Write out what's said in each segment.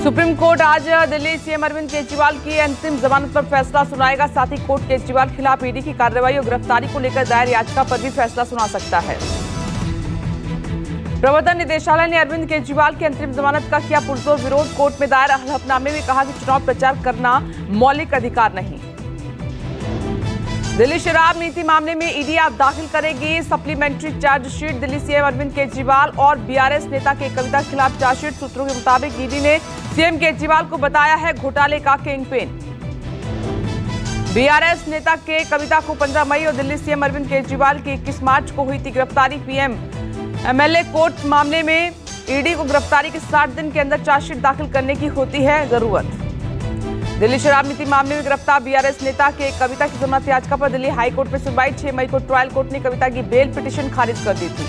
Supreme court आज Delhi CM Arvind Kejriwal की अंतिम जमानत पर फैसला सुनाएगा। साथ ही कोर्ट केजरीवाल के खिलाफ ईडी की कार्रवाई और गिरफ्तारी को लेकर दायर याचिका पर भी फैसला सुना सकता है। प्रवर्तन निदेशालय ने अरविंद केजरीवाल की अंतरिम जमानत का किया पुरजोर विरोध। कोर्ट में दायर हलफनामे में कहा कि चुनाव प्रचार करना मौलिक अधिकार नहीं। दिल्ली शराब नीति मामले में ईडी आज दाखिल करेगी supplementary charge sheet. Delhi CM Arvind Kejriwal और बीआरएस नेता के कविता के खिलाफ चार्जशीट। सूत्रों के मुताबिक ईडी ने सीएम केजरीवाल को बताया है घोटाले का किंगपिन। बीआरएस नेता के कविता को 15 मई और दिल्ली सीएम अरविंद केजरीवाल की 21 मार्च को हुई थी गिरफ्तारी। पीएम एमएलए कोर्ट मामले में ईडी को गिरफ्तारी के 60 दिन के अंदर चार्जशीट दाखिल करने की होती है जरूरत। दिल्ली शराब नीति मामले में गिरफ्तार बीआरएस नेता के कविता की जमानत याचिका पर दिल्ली हाई कोर्ट में सुनवाई। 6 मई को ट्रायल कोर्ट ने कविता की बेल पिटीशन खारिज कर दी थी।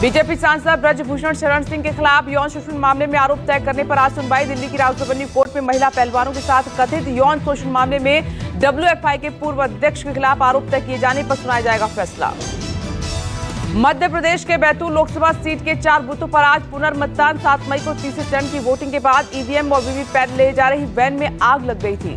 बीजेपी सांसद ब्रजभूषण शरण सिंह के खिलाफ यौन शोषण मामले में आरोप तय करने पर आज सुनवाई। दिल्ली की रावसबंदी कोर्ट में महिला पहलवानों के साथ कथित यौन शोषण मामले में डब्ल्यूएफआई के पूर्व अध्यक्ष के खिलाफ आरोप तय किए जाने पर सुनाया जाएगा फैसला। मध्य प्रदेश के बैतूल लोकसभा सीट के 4 बूथों पर आज पुनर्मतदान। 7 मई को तीसरे चरण की वोटिंग के बाद ईवीएम और वीवीपैट ले जा रही वैन में आग लग गई थी।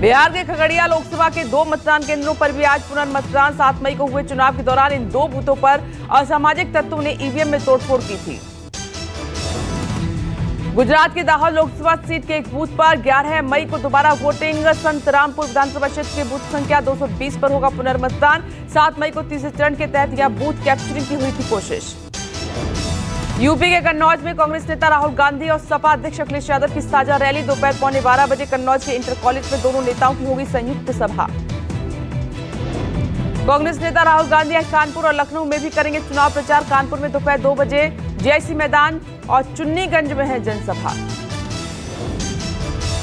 बिहार के खगड़िया लोकसभा के 2 मतदान केंद्रों पर भी आज पुनर्मतदान। 7 मई को हुए चुनाव के दौरान इन 2 बूथों पर असामाजिक तत्वों ने ईवीएम में तोड़फोड़ की थी। गुजरात के दाहोद लोकसभा सीट के एक बूथ पर 11 मई को दोबारा वोटिंग। संतरामपुर विधानसभा क्षेत्र के बूथ संख्या 220 पर होगा पुनर्मतदान। 7 मई को तीसरे चरण के तहत यह बूथ कैप्चरिंग की हुई थी कोशिश। यूपी के कन्नौज में कांग्रेस नेता राहुल गांधी और सपा अध्यक्ष अखिलेश यादव की साझा रैली। दोपहर 12:15 बजे कन्नौज के इंटर कॉलेज में दोनों नेताओं की होगी संयुक्त सभा। कांग्रेस नेता राहुल गांधी आज कानपुर और लखनऊ में भी करेंगे चुनाव प्रचार। कानपुर में दोपहर 2 बजे जेआईसी मैदान और चुन्नीगंज में है जनसभा।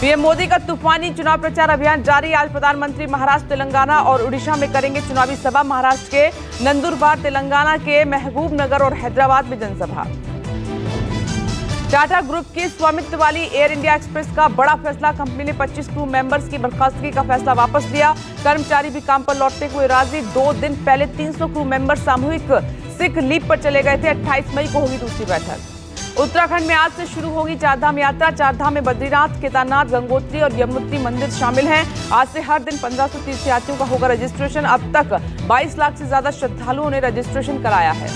पीएम मोदी का तूफानी चुनाव प्रचार अभियान जारी। आज प्रधानमंत्री महाराष्ट्र, तेलंगाना और उड़ीसा में करेंगे चुनावी सभा। महाराष्ट्र के नंदुरबार, तेलंगाना के महबूबनगर और हैदराबाद में जनसभा। टाटा ग्रुप की स्वामित्व वाली एयर इंडिया एक्सप्रेस का बड़ा फैसला। कंपनी ने 25 क्रू मेंबर्स की बर्खास्तगी का फैसला वापस लिया। कर्मचारी भी काम पर लौटने को राजी। 2 दिन पहले 300 क्रू मेंबर सामूहिक सिख लीव पर चले गए थे। 28 मई को होगी दूसरी बैठक। उत्तराखंड में आज से शुरू होगी चारधाम यात्रा। चारधाम में बद्रीनाथ, केदारनाथ, गंगोत्री और यमुनोत्री मंदिर शामिल हैं। आज से हर दिन 1500 तीर्थयात्रियों का होगा रजिस्ट्रेशन। अब तक 22 लाख से ज्यादा श्रद्धालुओं ने रजिस्ट्रेशन कराया है।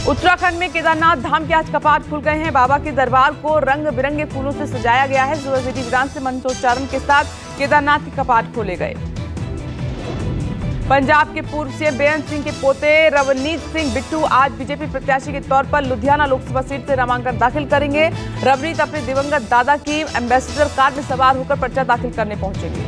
उत्तराखंड में केदारनाथ धाम के आज कपाट खुल गए हैं। बाबा के दरबार को रंग बिरंगे फूलों से सजाया गया है। सुबह विधि विधान से मंत्रोच्चारण के साथ केदारनाथ के कपाट खोले गए। पंजाब के पूर्व सीएम बेअंत सिंह के पोते रवनीत सिंह बिट्टू आज बीजेपी प्रत्याशी के तौर पर लुधियाना लोकसभा सीट से नामांकन दाखिल करेंगे। रवनीत अपने दिवंगत दादा की एम्बेसडर कार में सवार होकर पर्चा दाखिल करने पहुंचेंगे।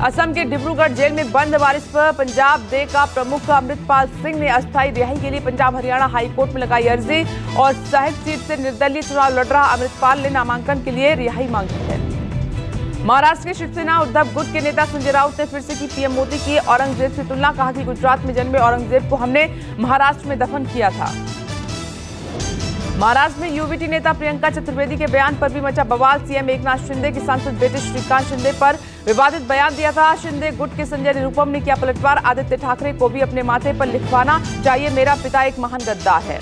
असम के डिब्रूगढ़ जेल में बंद वारिस पर पंजाब डे का प्रमुख अमृतपाल सिंह ने अस्थायी रिहाई के लिए पंजाब हरियाणा हाई कोर्ट में लगाई अर्जी। और साहिब सीट से निर्दलीय चुनाव लड़ रहा अमृतपाल ने नामांकन के लिए रिहाई मांगी है। महाराष्ट्र के शिवसेना उद्धव गुट के नेता संजय राउत ने फिर से की पीएम मोदी की औरंगजेब से तुलना। कहा कि गुजरात में जन्मे औरंगजेब को हमने महाराष्ट्र में दफन किया था। महाराष्ट्र में यूवीटी नेता प्रियंका चतुर्वेदी के बयान पर भी मचा बवाल। सीएम एकनाथ शिंदे के सांसद बेटे श्रीकांत शिंदे पर विवादित बयान दिया था। शिंदे गुट के संजय निरुपम ने किया पलटवार। आदित्य ठाकरे को भी अपने माथे पर लिखवाना चाहिए, मेरा पिता एक महान गद्दार है।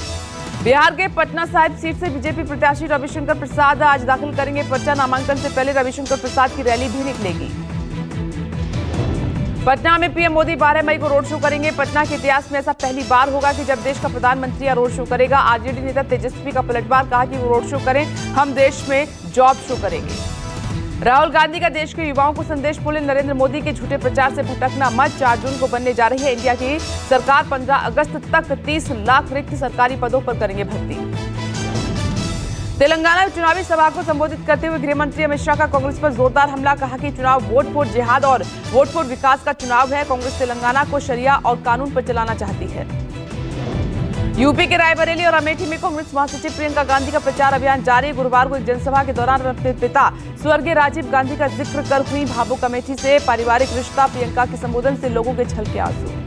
बिहार के पटना साहिब सीट से बीजेपी प्रत्याशी रविशंकर प्रसाद आज दाखिल करेंगे पर्चा। नामांकन से पहले रविशंकर प्रसाद की रैली भी निकलेगी। पटना में पीएम मोदी 12 मई को रोड शो करेंगे। पटना के इतिहास में ऐसा पहली बार होगा कि जब देश का प्रधानमंत्री या रोड शो करेगा। आरजेडी नेता तेजस्वी का पलटवार। कहा कि वो रोड शो करें, हम देश में जॉब शो करेंगे। राहुल गांधी का देश के युवाओं को संदेश बोले, नरेंद्र मोदी के झूठे प्रचार से भटकना मत। 4 जून को बनने जा रही है इंडिया की सरकार। 15 अगस्त तक 30 लाख रिक्त सरकारी पदों पर करेंगे भर्ती। तेलंगाना में चुनावी सभा को संबोधित करते हुए गृह मंत्री अमित शाह का कांग्रेस पर जोरदार हमला। कहा कि चुनाव वोट फॉर जिहाद और वोट फॉर विकास का चुनाव है। कांग्रेस तेलंगाना को शरिया और कानून पर चलाना चाहती है। यूपी के रायबरेली और अमेठी में कांग्रेस महासचिव प्रियंका गांधी का प्रचार अभियान जारी। गुरुवार को एक जनसभा के दौरान अपने पिता स्वर्गीय राजीव गांधी का जिक्र कर हुई भावुक। अमेठी से पारिवारिक रिश्ता, प्रियंका के संबोधन से लोगों के छलके आंसू।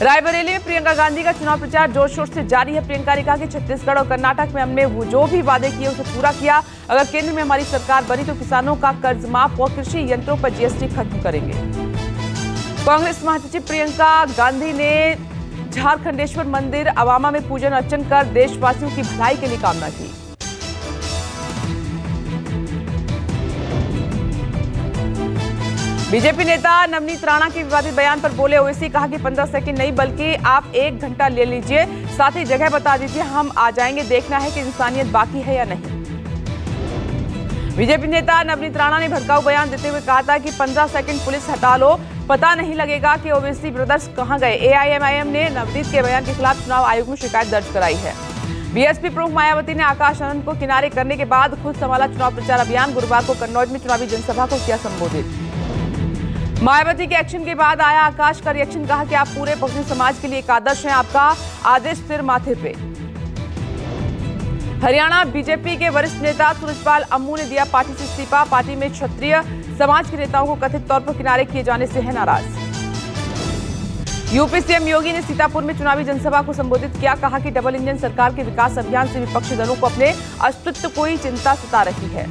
रायबरेली में प्रियंका गांधी का चुनाव प्रचार जोर शोर से जारी है। प्रियंका ने कहा कि छत्तीसगढ़ और कर्नाटक में हमने वो जो भी वादे किए उसे पूरा किया। अगर केंद्र में हमारी सरकार बनी तो किसानों का कर्ज माफ और कृषि यंत्रों पर जीएसटी खत्म करेंगे। कांग्रेस महासचिव प्रियंका गांधी ने झारखंडेश्वर मंदिर अवामा में पूजन अर्चन कर देशवासियों की भलाई के लिए कामना की। बीजेपी नेता नवनीत राणा के विवादित बयान पर बोले ओवैसी, कहा कि 15 सेकंड नहीं बल्कि आप 1 घंटा ले लीजिए, साथ ही जगह बता दीजिए, हम आ जाएंगे, देखना है कि इंसानियत बाकी है या नहीं। बीजेपी नेता नवनीत राणा ने भड़काऊ बयान देते हुए कहा था कि 15 सेकंड पुलिस हटा लो, पता नहीं लगेगा कि ओवैसी ब्रदर्स कहां गए। एआईएमआईएम ने नवनीत के बयान के खिलाफ चुनाव आयोग में शिकायत दर्ज कराई है। बीएसपी प्रमुख मायावती ने आकाश आनंद को किनारे करने के बाद खुद संभाला चुनाव प्रचार अभियान। गुरुवार को कन्नौज में चुनावी जनसभा को किया संबोधित। मायावती के एक्शन के बाद आया आकाश का रिएक्शन, कहा कि आप पूरे बहुजन समाज के लिए एक आदर्श हैं, आपका आदेश सिर माथे पे। हरियाणा बीजेपी के वरिष्ठ नेता सूरजपाल अम्मू ने दिया पार्टी से इस्तीफा। पार्टी में क्षत्रिय समाज के नेताओं को कथित तौर पर किनारे किए जाने से है नाराज। यूपी सीएम योगी ने सीतापुर में चुनावी जनसभा को संबोधित किया, कहा कि डबल इंजन सरकार के विकास अभियान से विपक्षी दलों को अपने अस्तित्व को ही चिंता सता रही है।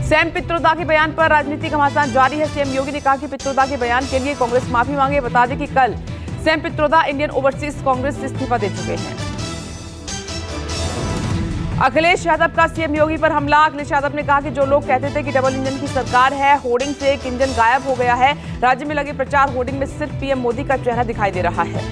सैम पित्रोदा के बयान पर राजनीतिक घमासान जारी है। सीएम योगी ने कहा कि पित्रोदा के बयान के लिए कांग्रेस माफी मांगे। बता दें कि कल Sam Pitroda Indian overseas Congress से इस्तीफा दे चुके हैं। अखिलेश यादव का सीएम योगी पर हमला। अखिलेश यादव ने कहा कि जो लोग कहते थे कि डबल इंजन की सरकार है, होर्डिंग से एक इंजन गायब हो गया है। राज्य में लगे प्रचार होर्डिंग में सिर्फ पीएम मोदी का चेहरा दिखाई दे रहा है।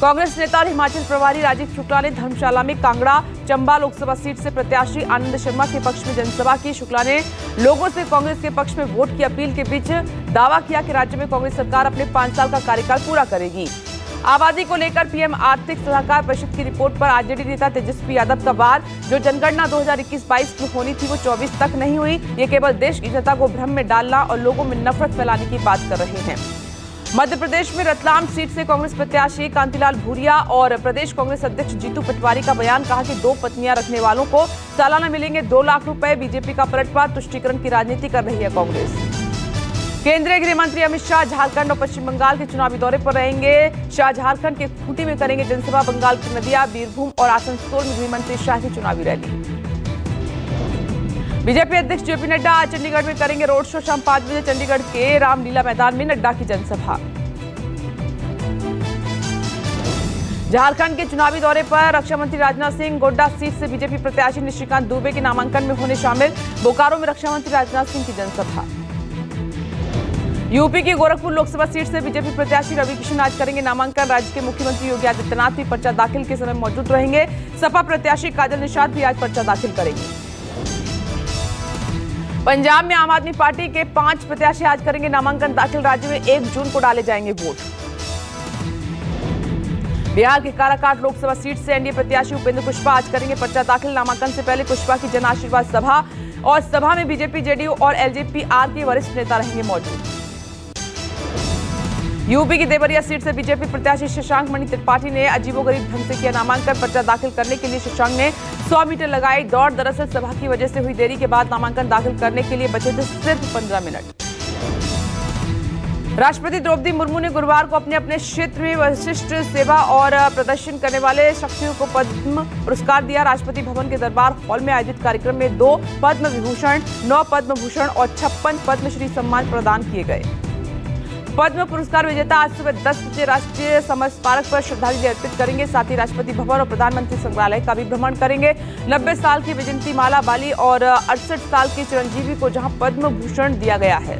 कांग्रेस नेता और हिमाचल प्रभारी राजीव शुक्ला ने धर्मशाला में कांगड़ा चंबा लोकसभा सीट से प्रत्याशी आनंद शर्मा के पक्ष में जनसभा की। शुक्ला ने लोगों से कांग्रेस के पक्ष में वोट की अपील के बीच दावा किया कि राज्य में कांग्रेस सरकार अपने 5 साल का कार्यकाल पूरा करेगी। आबादी को लेकर पीएम आर्थिक सलाहकार परिषद की रिपोर्ट पर आरजेडी नेता तेजस्वी यादव का वार। जो जनगणना 2021-22 में होनी थी वो 24 तक नहीं हुई। ये केवल देश की जनता को भ्रम में डालना और लोगों में नफरत फैलाने की बात कर रहे हैं। मध्य प्रदेश में रतलाम सीट से कांग्रेस प्रत्याशी कांतिलाल भूरिया और प्रदेश कांग्रेस अध्यक्ष जीतू पटवारी का बयान। कहा कि 2 पत्नियां रखने वालों को सालाना मिलेंगे 2 लाख रुपए। बीजेपी का पलटवार, तुष्टीकरण की राजनीति कर रही है कांग्रेस। केंद्रीय गृह मंत्री अमित शाह झारखंड और पश्चिम बंगाल के चुनावी दौरे पर रहेंगे। शाह झारखंड के खूंटी में करेंगे जनसभा। बंगाल की नदिया, बीरभूम और आसनसोल में गृह मंत्री शाह की चुनावी रैली। बीजेपी अध्यक्ष जेपी नड्डा आज चंडीगढ़ में करेंगे रोड शो। शाम 5 बजे चंडीगढ़ के रामलीला मैदान में नड्डा की जनसभा। झारखंड के चुनावी दौरे पर रक्षा मंत्री राजनाथ सिंह गोड्डा सीट से बीजेपी प्रत्याशी निशिकांत दुबे के नामांकन में होने शामिल। बोकारो में रक्षा मंत्री राजनाथ सिंह की जनसभा। यूपी की गोरखपुर लोकसभा सीट से बीजेपी प्रत्याशी रवि किशन आज करेंगे नामांकन। राज्य के मुख्यमंत्री योगी आदित्यनाथ भी पर्चा दाखिल के समय मौजूद रहेंगे। सपा प्रत्याशी काजल निषाद भी आज पर्चा दाखिल करेंगे। पंजाब में आम आदमी पार्टी के 5 प्रत्याशी आज करेंगे नामांकन दाखिल। राज्य में 1 जून को डाले जाएंगे वोट। बिहार के काराकाट लोकसभा सीट से एनडीए प्रत्याशी उपेंद्र कुशवाहा आज करेंगे पर्चा दाखिल। नामांकन से पहले कुशवाहा की जन आशीर्वाद सभा और सभा में बीजेपी, जेडीयू और एलजेपी-आर के वरिष्ठ नेता रहेंगे मौजूद। यूपी की देवरिया सीट से बीजेपी प्रत्याशी शशांक मणि त्रिपाठी ने अजीबोगरीब ढंग से किया नामांकन। पर्चा दाखिल करने के लिए शशांक ने 100 मीटर लगाई दौड़। दरअसल सभा की वजह से हुई देरी के बाद नामांकन दाखिल करने के लिए बचे थे सिर्फ 15 मिनट। राष्ट्रपति द्रौपदी मुर्मू ने गुरुवार को अपने अपने क्षेत्र में विशिष्ट सेवा और प्रदर्शन करने वाले शख्सियों को पद्म पुरस्कार दिया। राष्ट्रपति भवन के दरबार हॉल में आयोजित कार्यक्रम में 2 पद्म विभूषण, 9 पद्म भूषण और 56 पद्मश्री सम्मान प्रदान किए गए। पद्म पुरस्कार विजेता आज सुबह 10 बजे राष्ट्रीय समर स्मारक पर श्रद्धांजलि अर्पित करेंगे। साथ ही राष्ट्रपति भवन और प्रधानमंत्री संग्रहालय का भी भ्रमण करेंगे। 90 साल की विजयंती माला बाली और 68 साल की चिरंजीवी को जहां पद्म भूषण दिया गया है।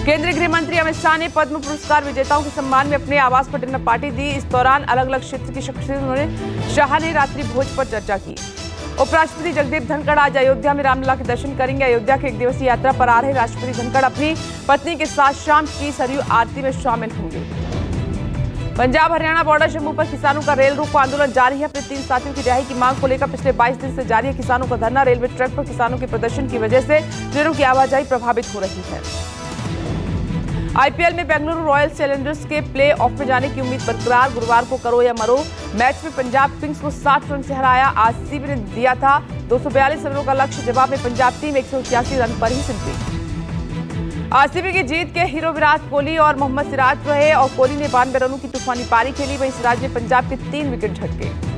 केंद्रीय गृह मंत्री अमित शाह ने पद्म पुरस्कार विजेताओं के सम्मान में अपने आवास पर डिनर पार्टी दी। इस दौरान अलग अलग क्षेत्र की शख्सियतों ने शाह ने रात्रि भोज पर चर्चा की। उपराष्ट्रपति जगदीप धनखड़ आज अयोध्या में रामलला के दर्शन करेंगे। अयोध्या के 1 दिवसीय यात्रा पर आ रहे राष्ट्रपति धनखड़ अपनी पत्नी के साथ शाम की सरयू आरती में शामिल होंगे। पंजाब हरियाणा बॉर्डर जम्मू पर किसानों का रेल रोको आंदोलन जारी है। अपने 3 साथियों की रिहाई की मांग को लेकर पिछले 22 दिन से जारी है किसानों का धरना। रेलवे ट्रैक पर किसानों के प्रदर्शन की वजह से ट्रेनों की आवाजाही प्रभावित हो रही है। आईपीएल में बेंगलुरु रॉयल चैलेंजर्स के प्ले ऑफ में जाने की उम्मीद बरकरार। गुरुवार को करो या मरो मैच में पंजाब किंग्स को 60 रन से हराया। आरसीबी ने दिया था 242 रनों का लक्ष्य। जवाब में पंजाब टीम 181 रन पर ही सिमटी। आरसीबी की जीत के हीरो विराट कोहली और मोहम्मद सिराज रहे और कोहली ने 92 रनों की तूफानी पारी खेली। वहीं सिराज ने पंजाब के 3 विकेट झटके।